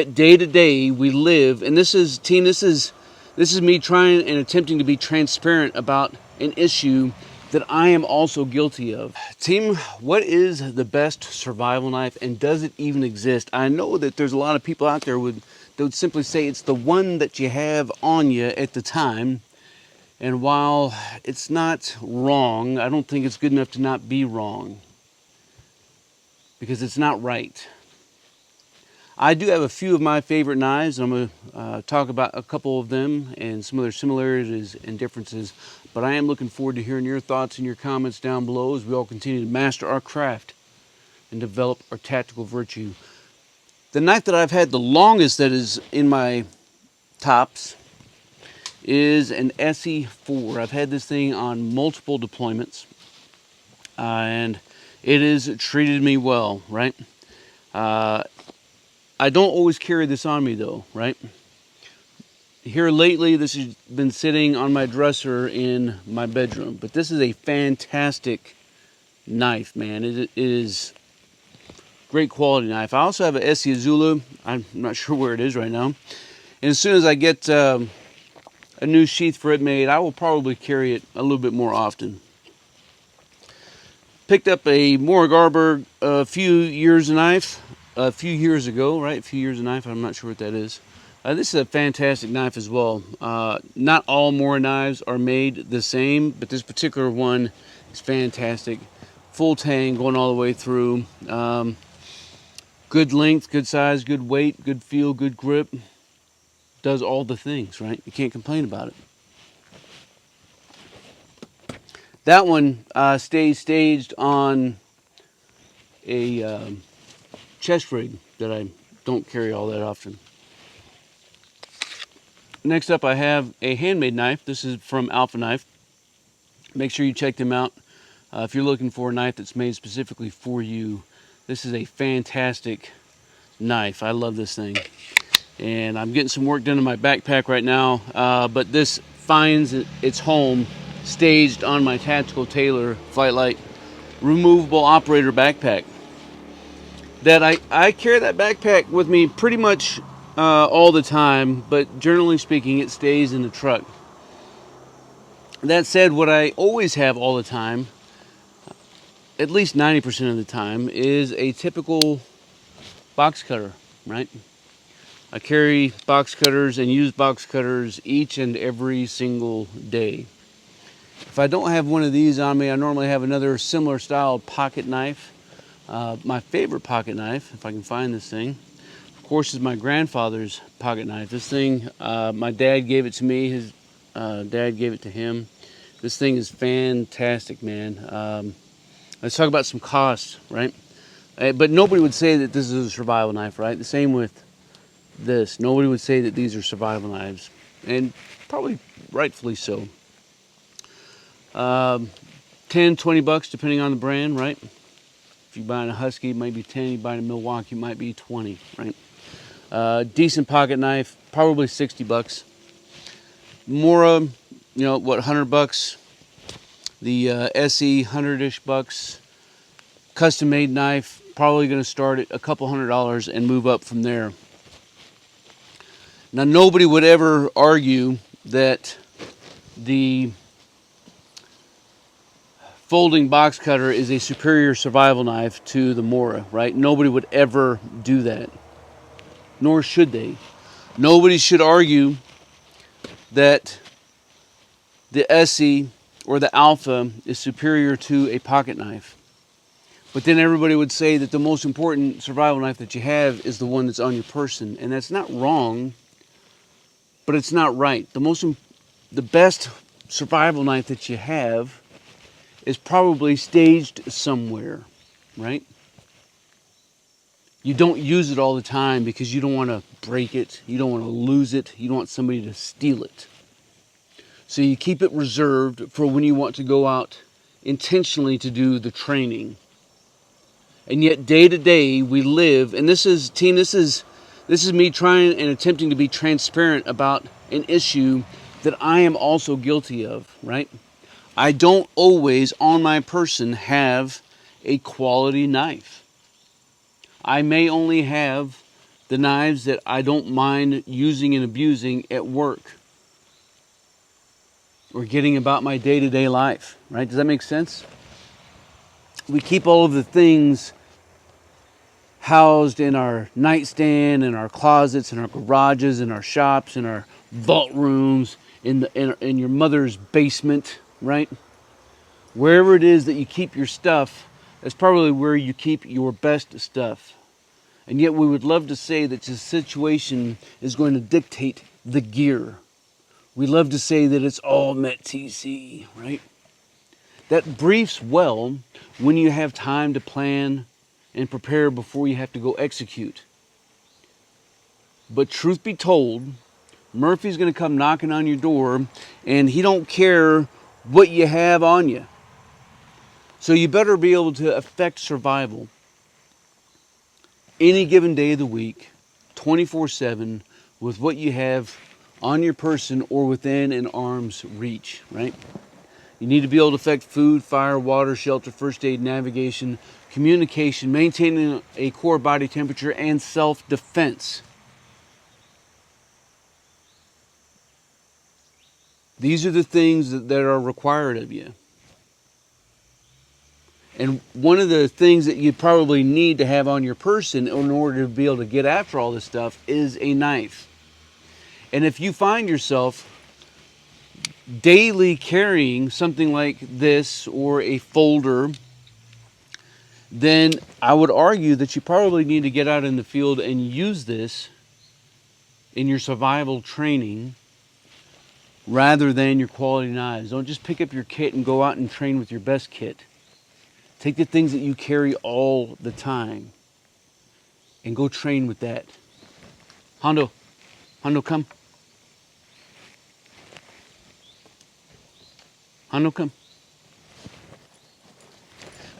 Day to day, we live, and this is, team, this is me trying and attempting to be transparent about an issue that I am also guilty of. Team, what is the best survival knife, and does it even exist? I know that there's a lot of people out there that would simply say it's the one that you have on you at the time. And while it's not wrong, I don't think it's good enough to not be wrong, because it's not right. I do have a few of my favorite knives, and I'm going to talk about a couple of them and some of their similarities and differences. But I am looking forward to hearing your thoughts and your comments down below as we all continue to master our craft and develop our tactical virtue. The knife that I've had the longest that is in my tops is an SE4. I've had this thing on multiple deployments, and it has treated me well, right? I don't always carry this on me though, right? Here lately, this has been sitting on my dresser in my bedroom, but this is a fantastic knife, man. It is great quality knife. I also have an Essie Azula. I'm not sure where it is right now. And as soon as I get a new sheath for it made, I will probably carry it a little bit more often. Picked up a Mora Garber a few years ago, right? A few years a knife. I'm not sure what that is. This is a fantastic knife as well. Not all Mora knives are made the same, but this particular one is fantastic. Full tang going all the way through. Good length, good size, good weight, good feel, good grip. Does all the things, right? You can't complain about it. That one stays staged on a chest rig that I don't carry all that often. Next up, I have a handmade knife. This is from Alpha Knife. Make sure you check them out. If you're looking for a knife that's made specifically for you, this is a fantastic knife. I love this thing. And I'm getting some work done in my backpack right now, but this finds its home staged on my Tactical Tailor Flightlight removable operator backpack. That I carry that backpack with me pretty much all the time, but generally speaking, it stays in the truck. That said, what I always have all the time, at least 90% of the time, is a typical box cutter, right? I carry box cutters and use box cutters each and every single day. If I don't have one of these on me, I normally have another similar style pocket knife. My favorite pocket knife, if I can find this thing, of course, is my grandfather's pocket knife. This thing, my dad gave it to me. His dad gave it to him. This thing is fantastic, man. Let's talk about some costs, right? But nobody would say that this is a survival knife, right? The same with this. Nobody would say that these are survival knives, and probably rightfully so. 10, 20 bucks depending on the brand, right? If you're buying a Husky, it might be 10. You're buying a Milwaukee, it might be 20, right? Decent pocket knife, probably 60 bucks. Mora, 100 bucks. The SE, 100-ish bucks. Custom made knife, probably going to start at a couple $100 and move up from there. Now, nobody would ever argue that the folding box cutter is a superior survival knife to the Mora, right? Nobody would ever do that, nor should they. Nobody should argue that the SE or the Alpha is superior to a pocket knife. But then everybody would say that the most important survival knife that you have is the one that's on your person, and that's not wrong, but it's not right. The best survival knife that you have is probably staged somewhere, right? You don't use it all the time because you don't want to break it, you don't want to lose it, you don't want somebody to steal it. So you keep it reserved for when you want to go out intentionally to do the training. And yet day to day we live, and this is me trying and attempting to be transparent about an issue that I am also guilty of, right? I don't always on my person have a quality knife. I may only have the knives that I don't mind using and abusing at work or getting about my day-to-day life, right? Does that make sense? We keep all of the things housed in our nightstand, in our closets, in our garages, in our shops, in our vault rooms, in your mother's basement, right? Wherever it is that you keep your stuff, that's probably where you keep your best stuff. And yet we would love to say that the situation is going to dictate the gear. We love to say that it's all METTC, right? That briefs well when you have time to plan and prepare before you have to go execute. But truth be told, Murphy's going to come knocking on your door and he don't care what you have on you. So you better be able to affect survival any given day of the week, 24/7, with what you have on your person or within an arm's reach, right? You need to be able to affect food, fire, water, shelter, first aid, navigation, communication, maintaining a core body temperature, and self-defense. These are the things that are required of you. And one of the things that you probably need to have on your person in order to be able to get after all this stuff is a knife. And if you find yourself daily carrying something like this or a folder, then I would argue that you probably need to get out in the field and use this in your survival training rather than your quality knives. Don't just pick up your kit and go out and train with your best kit. Take the things that you carry all the time and go train with that. Hondo, come. Hondo, come.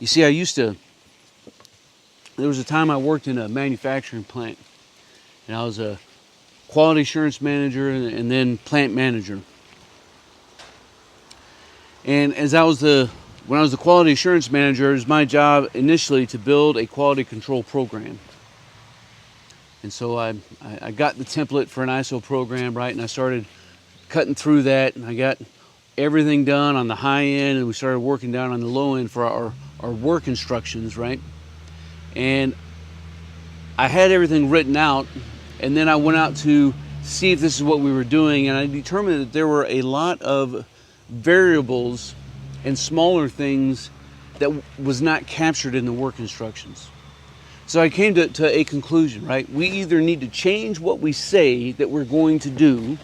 You see, there was a time I worked in a manufacturing plant, and I was a quality assurance manager and then plant manager. And when I was the quality assurance manager, it was my job initially to build a quality control program. And so I got the template for an ISO program, right? And I started cutting through that, and I got everything done on the high end, and we started working down on the low end for our work instructions, right? And I had everything written out, and then I went out to see if this is what we were doing, and I determined that there were a lot of variables and smaller things that was not captured in the work instructions. So I came to a conclusion, right? We either need to change what we say that we're going to do,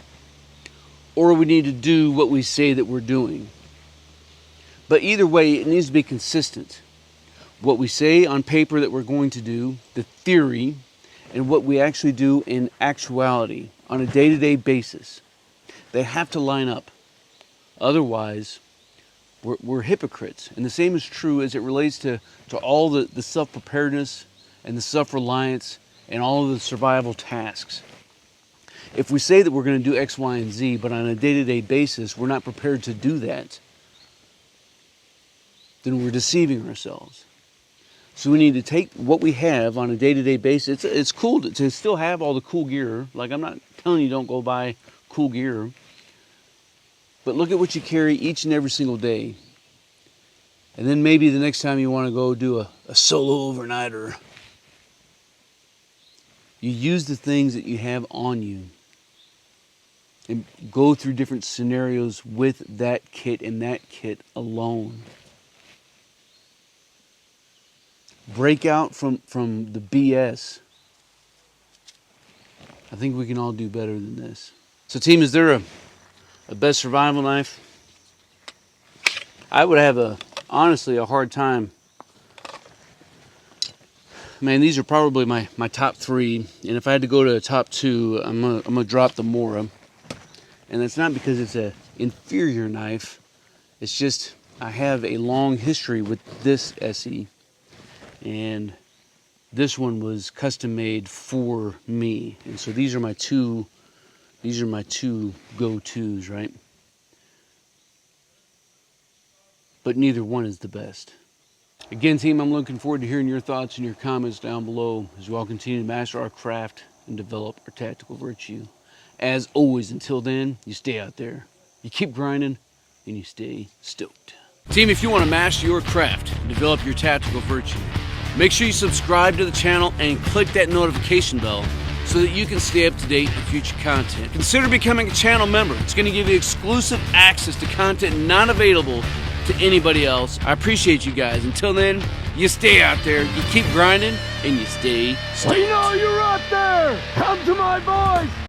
or we need to do what we say that we're doing. But either way, it needs to be consistent. What we say on paper that we're going to do, the theory, and what we actually do in actuality on a day-to-day basis. They have to line up. Otherwise, we're hypocrites. And the same is true as it relates to all the self-preparedness and the self-reliance and all of the survival tasks. If we say that we're going to do X, Y, and Z, but on a day-to-day basis, we're not prepared to do that, then we're deceiving ourselves. So we need to take what we have on a day-to-day basis. It's cool to still have all the cool gear. Like, I'm not telling you don't go buy cool gear. But look at what you carry each and every single day. And then maybe the next time you want to go do a solo overnighter, you use the things that you have on you and go through different scenarios with that kit and that kit alone. Break out from the BS. I think we can all do better than this. So team, is there a best survival knife? I would have honestly a hard time. Man, these are probably my top three. And if I had to go to the top two, I'm gonna drop the Mora. And it's not because it's an inferior knife. It's just I have a long history with this SE. And this one was custom made for me. And so these are my two go-tos, right? But neither one is the best. Again, team, I'm looking forward to hearing your thoughts and your comments down below as we all continue to master our craft and develop our tactical virtue. As always, until then, you stay out there, you keep grinding, and you stay stoked. Team, if you want to master your craft and develop your tactical virtue, make sure you subscribe to the channel and click that notification bell so that you can stay up to date with future content. Consider becoming a channel member. It's going to give you exclusive access to content not available to anybody else. I appreciate you guys. Until then, you stay out there, you keep grinding, and you stay stoked. I know you're out there! Come to my voice!